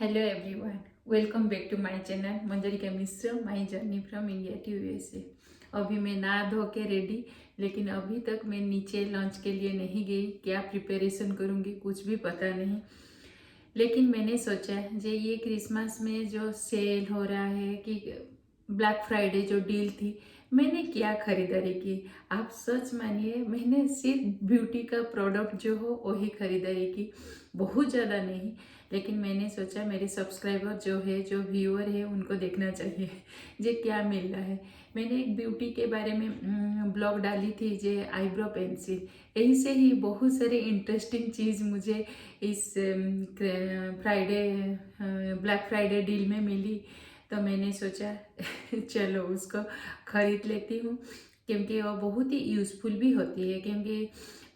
Hello everyone, welcome back to my channel Manjarika Mishra my journey from India to USA. अभी मैं नहा धो के रेडी, लेकिन अभी तक मैं नीचे लंच के लिए नहीं गई। क्या प्रिपरेशन करूँगी कुछ भी पता नहीं। लेकिन मैंने सोचा जे ये क्रिसमस में जो सेल हो रहा है कि ब्लैक फ्राइडे जो डील थी, मैंने क्या खरीदारी की। आप सच मानिए, मैंने सिर्फ ब्यूटी का प्रोडक्ट जो हो वही खरीदारी की, बहुत ज़्यादा नहीं। लेकिन मैंने सोचा मेरे सब्सक्राइबर जो है, जो व्यूअर है, उनको देखना चाहिए जे क्या मिल रहा है। मैंने एक ब्यूटी के बारे में ब्लॉग डाली थी, जे आईब्रो पेंसिल। यही से ही बहुत सारे इंटरेस्टिंग चीज़ मुझे इस फ्राइडे ब्लैक फ्राइडे डील में मिली। तो मैंने सोचा चलो उसको ख़रीद लेती हूँ, क्योंकि वो बहुत ही यूज़फुल भी होती है। क्योंकि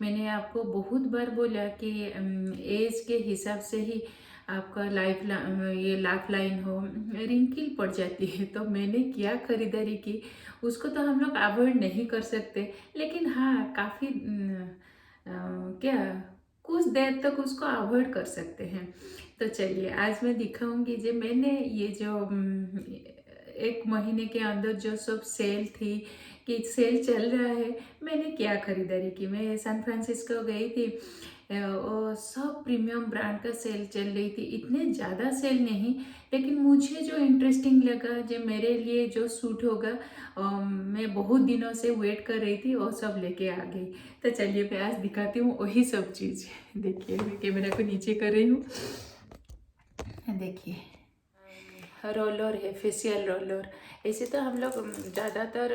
मैंने आपको बहुत बार बोला कि एज के हिसाब से ही आपका ये लाइफ लाइन हो रिंकिल पड़ जाती है। तो मैंने क्या खरीदारी की उसको तो हम लोग अवॉइड नहीं कर सकते, लेकिन हाँ काफ़ी क्या कुछ देर तक उसको अवॉइड कर सकते हैं। तो चलिए आज मैं दिखाऊंगी जो मैंने ये जो एक महीने के अंदर जो सब सेल थी कि सेल चल रहा है, मैंने क्या खरीदारी की। मैं सैन फ्रांसिस्को गई थी और सब प्रीमियम ब्रांड का सेल चल रही थी। इतने ज़्यादा सेल नहीं, लेकिन मुझे जो इंटरेस्टिंग लगा, जो मेरे लिए जो सूट होगा, मैं बहुत दिनों से वेट कर रही थी, वो सब लेके आ गई। तो चलिए मैं आज दिखाती हूँ वही सब चीज़। देखिए मैं कैमरा को नीचे कर रही हूँ, देखिए रोलर है, फेशियल रोलर। ऐसे तो हम लोग ज़्यादातर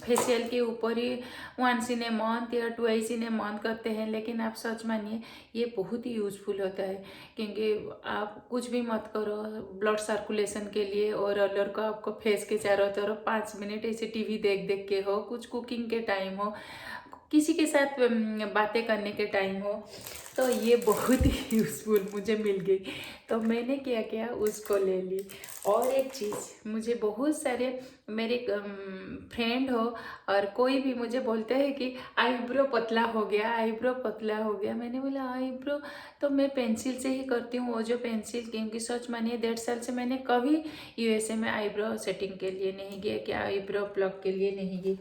फेशियल के ऊपर ही वंस इन ए मंथ या ट्वाइस इन ए मंथ करते हैं, लेकिन आप सच मानिए ये बहुत ही यूज़फुल होता है। क्योंकि आप कुछ भी मत करो ब्लड सर्कुलेशन के लिए, और रोलर को आपको फेस के चारों तरफ 5 मिनट ऐसे टीवी देख देख के हो, कुछ कुकिंग के टाइम हो, किसी के साथ बातें करने के टाइम हो, तो ये बहुत ही यूज़फुल मुझे मिल गई। तो मैंने क्या किया, उसको ले ली। और एक चीज़, मुझे बहुत सारे मेरे फ्रेंड हो और कोई भी मुझे बोलते हैं कि आईब्रो पतला हो गया, आईब्रो पतला हो गया। मैंने बोला आईब्रो तो मैं पेंसिल से ही करती हूँ, वो जो पेंसिल, क्योंकि सच मानिए 1.5 साल से मैंने कभी यूएसए में आईब्रो सेटिंग के लिए नहीं गया, कि आईब्रो प्लग के लिए नहीं गई।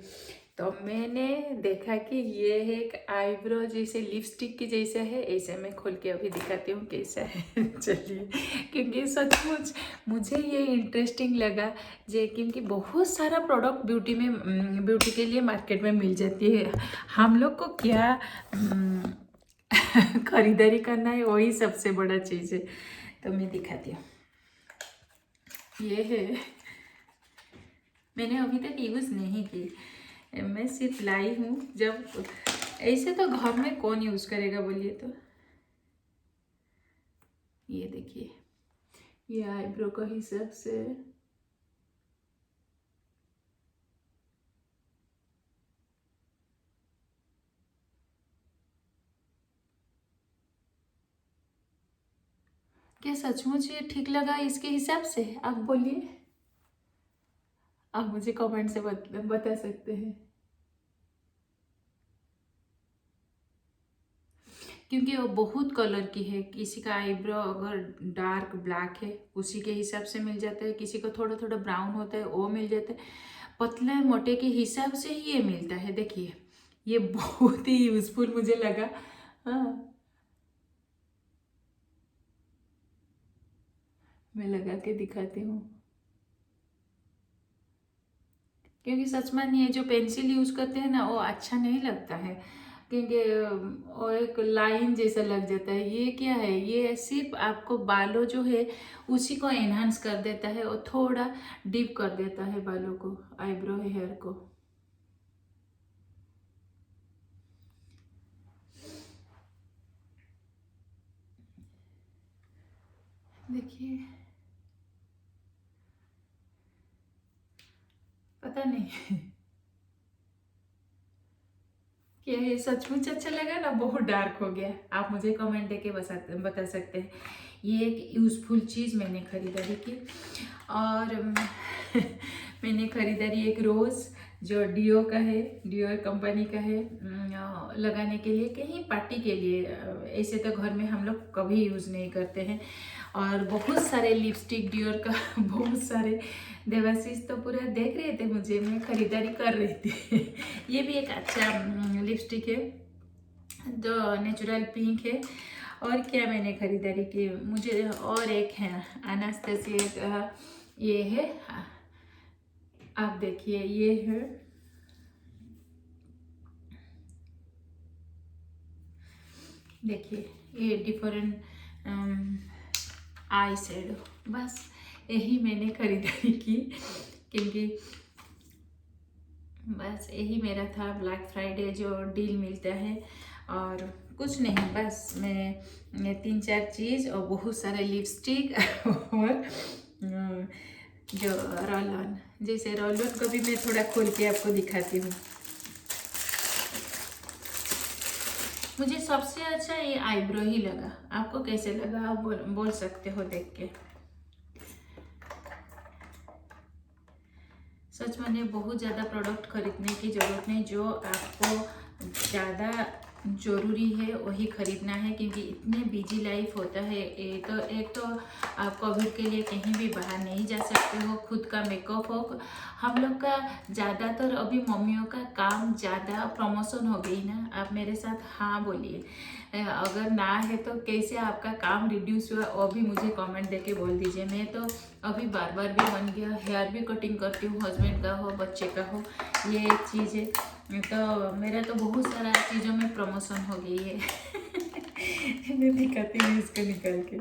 तो मैंने देखा कि ये एक आईब्रो जैसे लिपस्टिक की जैसा है, ऐसे मैं खोल के अभी दिखाती हूँ कैसा है। चलिए, क्योंकि सचमुच मुझे ये इंटरेस्टिंग लगा जे, क्योंकि बहुत सारा प्रोडक्ट ब्यूटी के लिए मार्केट में मिल जाती है। हम लोग को क्या खरीदारी करना है, वही सबसे बड़ा चीज़ है। तो मैं दिखाती हूँ, ये है, मैंने अभी तक यूज़ नहीं की, मैं सिर्फ लाई हूँ। जब ऐसे तो घर में कौन यूज़ करेगा बोलिए। तो ये देखिए, ये आईब्रो का हिसाब से क्या सचमुच ये ठीक लगा इसके हिसाब से? आप बोलिए, आप मुझे कमेंट से बता सकते हैं। क्योंकि वो बहुत कलर की है, किसी का आईब्रो अगर डार्क ब्लैक है उसी के हिसाब से मिल जाता है, किसी को थोड़ा थोड़ा ब्राउन होता है वो मिल जाता है, पतले मोटे के हिसाब से ही ये मिलता है। देखिए ये बहुत ही यूजफुल मुझे लगा। हाँ, मैं लगा के दिखाती हूँ, क्योंकि सच में ये जो पेंसिल यूज़ करते हैं ना, वो अच्छा नहीं लगता है। क्योंकि वो एक लाइन जैसा लग जाता है। ये क्या है, ये सिर्फ आपको बालों जो है उसी को एनहांस कर देता है, और थोड़ा डीप कर देता है बालों को, आईब्रो हेयर को। देखिए, पता नहीं क्या ये सचमुच अच्छा लगा ना, बहुत डार्क हो गया। आप मुझे कमेंट देके बता सकते हैं। ये एक यूज़फुल चीज़ मैंने खरीदारी की। और मैंने खरीदारी एक रोज़ जो डियो का है, डियो कंपनी का है, लगाने के लिए, कहीं पार्टी के लिए। ऐसे तो घर में हम लोग कभी यूज़ नहीं करते हैं। और बहुत सारे लिपस्टिक डियोर का बहुत सारे। देवाशीष तो पूरा देख रहे थे मुझे, मैं खरीदारी कर रही थी। ये भी एक अच्छा लिपस्टिक है जो नेचुरल पिंक है। और क्या मैंने खरीदारी की, मुझे और एक है एनास्टेसिया का, ये है, आप देखिए, ये है, देखिए ये डिफरेंट आई शेडो। बस यही मैंने खरीदारी की, क्योंकि बस यही मेरा था ब्लैक फ्राइडे जो डील मिलता है। और कुछ नहीं, बस मैं 3-4 चीज़ और बहुत सारे लिपस्टिक और जो रोल ऑन, जैसे रोल ऑन को भी मैं थोड़ा खोल के आपको दिखाती हूँ। मुझे सबसे अच्छा ये आईब्रो ही लगा। आपको कैसे लगा, आप बोल सकते हो देख के। सच में बहुत ज़्यादा प्रोडक्ट खरीदने की ज़रूरत नहीं, जो आपको ज़्यादा ज़रूरी है वही खरीदना है, क्योंकि इतने बिजी लाइफ होता है। एक तो आप कोविड के लिए कहीं भी बाहर नहीं जा सकते हो, खुद का मेकअप हो। हम लोग का ज़्यादातर अभी मम्मियों का काम ज़्यादा प्रमोशन हो गई ना। आप मेरे साथ हाँ बोलिए, अगर ना है तो कैसे आपका काम रिड्यूस हुआ वो भी मुझे कमेंट देके बोल दीजिए। मैं तो अभी बार बार भी बन गया, हेयर भी कटिंग करती हूँ, हस्बैंड का हो बच्चे का हो, ये एक चीज़ है। तो मेरा तो बहुत सारा चीज़ों में प्रमोशन हो गई है। मैं दिखाती हूँ इसको निकाल के।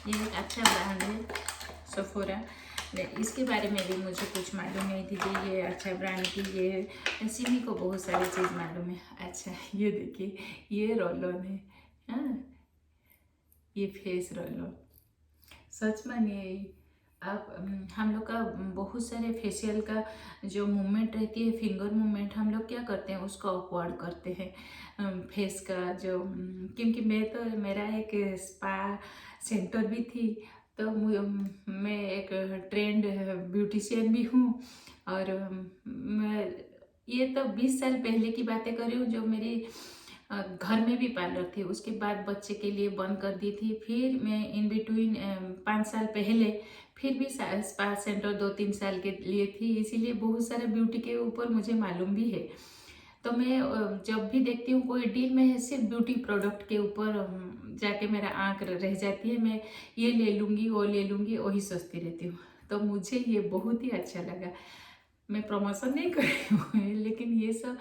ये एक अच्छा ब्रांड है सेफोरा। इसके बारे में भी मुझे कुछ मालूम नहीं थी कि ये अच्छा ब्रांड की ये है। सिमी को बहुत सारी चीज़ मालूम है। अच्छा ये देखिए, ये रोल ऑन है, हाँ, ये फेस रोल ऑन। सच में आप हम लोग का बहुत सारे फेशियल का जो मूवमेंट रहती है, फिंगर मूवमेंट, हम लोग क्या करते हैं उसको अपवर्ड करते हैं फेस का जो, क्योंकि मेरा एक स्पा सेंटर भी थी, तो मैं एक ट्रेंड ब्यूटिशियन भी हूँ। और मैं ये तो 20 साल पहले की बातें कर रही हूँ, जो मेरी घर में भी पार्लर थी, उसके बाद बच्चे के लिए बंद कर दी थी। फिर मैं इन बिटवीन 5 साल पहले फिर भी स्पा सेंटर 2-3 साल के लिए थी, इसीलिए बहुत सारे ब्यूटी के ऊपर मुझे मालूम भी है। तो मैं जब भी देखती हूँ कोई डील, मैं सिर्फ ब्यूटी प्रोडक्ट के ऊपर जाके मेरा आँख रह जाती है। मैं ये ले लूँगी, वो ले लूँगी, वही सोचती रहती हूँ। तो मुझे ये बहुत ही अच्छा लगा। मैं प्रमोशन नहीं कर रही हूँ, लेकिन ये सब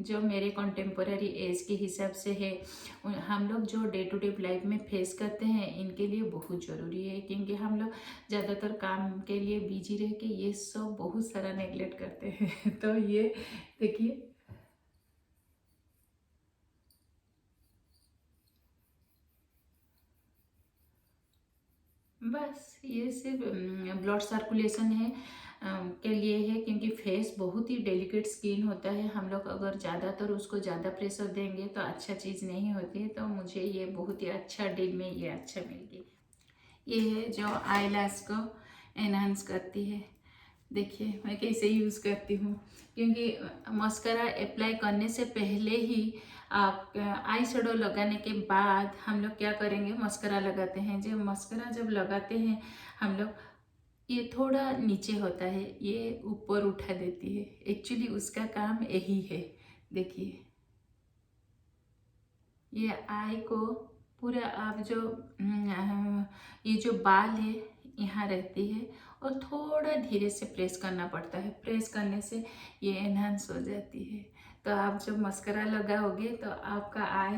जो मेरे कंटेम्पोररी एज के हिसाब से है, हम लोग जो डे टू डे लाइफ में फेस करते हैं, इनके लिए बहुत ज़रूरी है। क्योंकि हम लोग ज़्यादातर काम के लिए बिजी रह के ये सब बहुत सारा नेगलेक्ट करते हैं। तो ये देखिए, बस ये सिर्फ ब्लड सर्कुलेशन है के लिए है, क्योंकि फेस बहुत ही डेलिकेट स्किन होता है। हम लोग अगर ज़्यादातर उसको ज़्यादा प्रेशर देंगे तो अच्छा चीज़ नहीं होती है। तो मुझे ये बहुत ही अच्छा डील में ये अच्छा मिल गई। ये है जो आई लैश को एनहांस करती है। देखिए मैं कैसे यूज़ करती हूँ, क्योंकि मस्करा अप्लाई करने से पहले ही आप आई शेडो लगाने के बाद हम लोग क्या करेंगे, मस्करा लगाते हैं। जब मस्करा जब लगाते हैं हम लोग, ये थोड़ा नीचे होता है, ये ऊपर उठा देती है। एक्चुअली उसका काम यही है। देखिए ये आई को पूरा, आप जो ये जो बाल है यहाँ रहती है, और थोड़ा धीरे से प्रेस करना पड़ता है। प्रेस करने से ये एनहांस हो जाती है। तो आप जब मस्करा लगाओगे तो आपका आई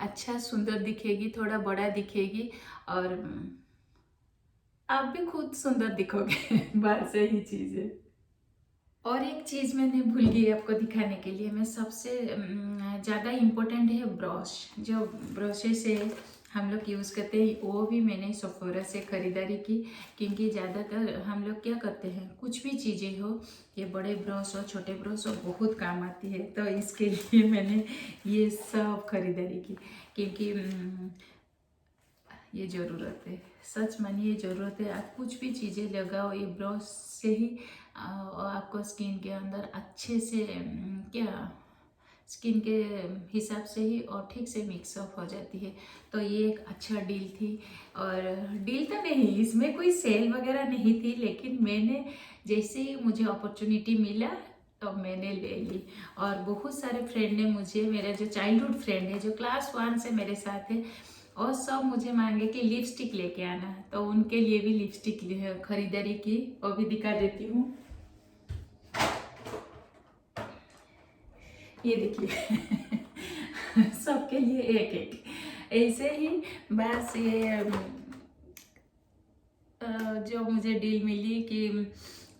अच्छा सुंदर दिखेगी, थोड़ा बड़ा दिखेगी, और आप भी खुद सुंदर दिखोगे। बस यही चीज़ है। और एक चीज़ मैंने भूल गई आपको दिखाने के लिए, मैं सबसे ज़्यादा इम्पोर्टेंट है ब्रश। जो ब्रशेस है हम लोग यूज़ करते हैं, वो भी मैंने सेफोरा से ख़रीदारी की। क्योंकि ज़्यादातर हम लोग क्या करते हैं, कुछ भी चीज़ें हो, ये बड़े ब्रश हो छोटे ब्रश हो, बहुत काम आती है। तो इसके लिए मैंने ये सब खरीदारी की। क्योंकि ये ज़रूरत है, सच मानिए ज़रूरत है। आप कुछ भी चीज़ें लगाओ ये ब्रश से ही आपको स्किन के अंदर अच्छे से क्या स्किन के हिसाब से ही और ठीक से मिक्सअप हो जाती है। तो ये एक अच्छा डील थी। और डील तो नहीं, इसमें कोई सेल वगैरह नहीं थी, लेकिन मैंने जैसे ही मुझे अपॉर्चुनिटी मिला तो मैंने ले ली। और बहुत सारे फ्रेंड ने मुझे, मेरा जो चाइल्डहुड फ्रेंड है जो क्लास 1 से मेरे साथ है, और सब मुझे मांगे कि लिपस्टिक लेके आना, तो उनके लिए भी लिपस्टिक खरीदारी की, वो भी दिखा देती हूँ। ये देखिए सबके लिए एक एक ऐसे ही। बस ये जो मुझे डील मिली कि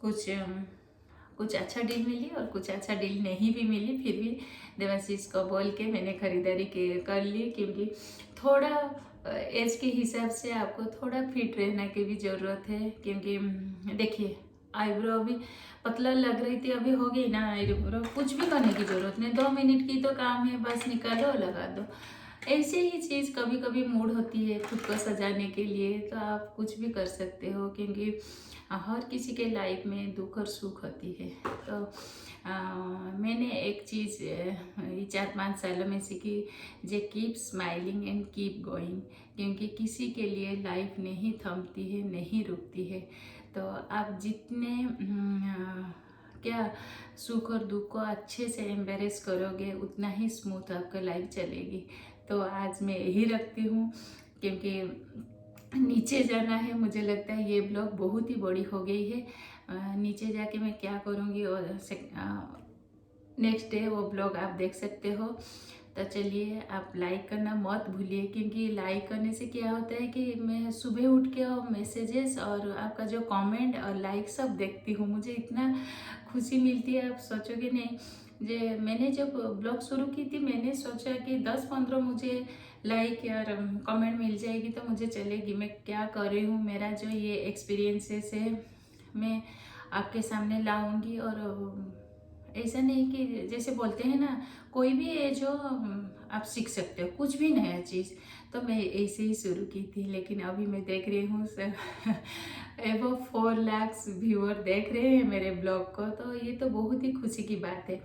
कुछ कुछ अच्छा डील मिली और कुछ अच्छा डील नहीं भी मिली, फिर भी देवाशीष को बोल के मैंने खरीदारी कर ली, क्योंकि थोड़ा एज के हिसाब से आपको थोड़ा फिट रहने की भी ज़रूरत है। क्योंकि देखिए आईब्रो अभी पतला लग रही थी, अभी हो गई ना आईब्रो, कुछ भी करने की ज़रूरत नहीं, 2 मिनट की तो काम है, बस निकालो लगा दो। ऐसे ही चीज़ कभी कभी मूड होती है खुद को सजाने के लिए, तो आप कुछ भी कर सकते हो, क्योंकि हर किसी के लाइफ में दुख और सुख होती है। तो मैंने एक चीज़ ये 4-5 सालों में सीखी, जे keep smiling and keep going, क्योंकि किसी के लिए लाइफ नहीं थमती है, नहीं रुकती है। तो आप जितने क्या सुख और दुख को अच्छे से एम्बेरेस करोगे, उतना ही स्मूथ आपका लाइफ चलेगी। तो आज मैं यही रखती हूँ, क्योंकि नीचे जाना है। मुझे लगता है ये ब्लॉग बहुत ही बड़ी हो गई है, नीचे जाके मैं क्या करूँगी और नेक्स्ट डे वो ब्लॉग आप देख सकते हो। तो चलिए आप लाइक करना मत भूलिए, क्योंकि लाइक करने से क्या होता है कि मैं सुबह उठ के और मैसेजेस और आपका जो कमेंट और लाइक सब देखती हूँ, मुझे इतना खुशी मिलती है, आप सोचोगे नहीं। जे मैंने जब ब्लॉग शुरू की थी, मैंने सोचा कि 10-15 मुझे लाइक या कमेंट मिल जाएगी तो मुझे चलेगी, मैं क्या कर रही हूँ, मेरा जो ये एक्सपीरियंसेस है मैं आपके सामने लाऊंगी। और ऐसा नहीं कि जैसे बोलते हैं ना, कोई भी है जो आप सीख सकते हो कुछ भी नया चीज़, तो मैं ऐसे ही शुरू की थी। लेकिन अभी मैं देख रही हूँ एबो 4 लाख व्यूअर देख रहे हैं मेरे ब्लॉग को, तो ये तो बहुत ही खुशी की बात है।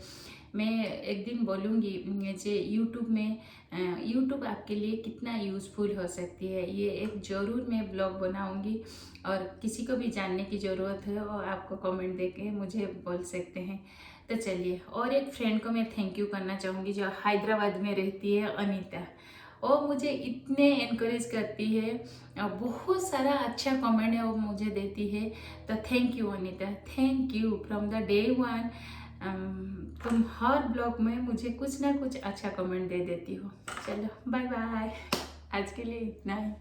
मैं एक दिन बोलूँगी जे यूट्यूब आपके लिए कितना यूज़फुल हो सकती है, ये एक ज़रूर मैं ब्लॉग बनाऊँगी। और किसी को भी जानने की ज़रूरत है और आपको कमेंट देके मुझे बोल सकते हैं। तो चलिए, और एक फ्रेंड को मैं थैंक यू करना चाहूँगी जो हैदराबाद में रहती है, अनीता। वो मुझे इतने इनकरेज करती है और बहुत सारा अच्छा कमेंट है वो मुझे देती है। तो thank you Anita, thank you from the day 1। तुम हर ब्लॉग में मुझे कुछ ना कुछ अच्छा कमेंट दे देती हो। चलो बाय बाय, आज के लिए इतना ही।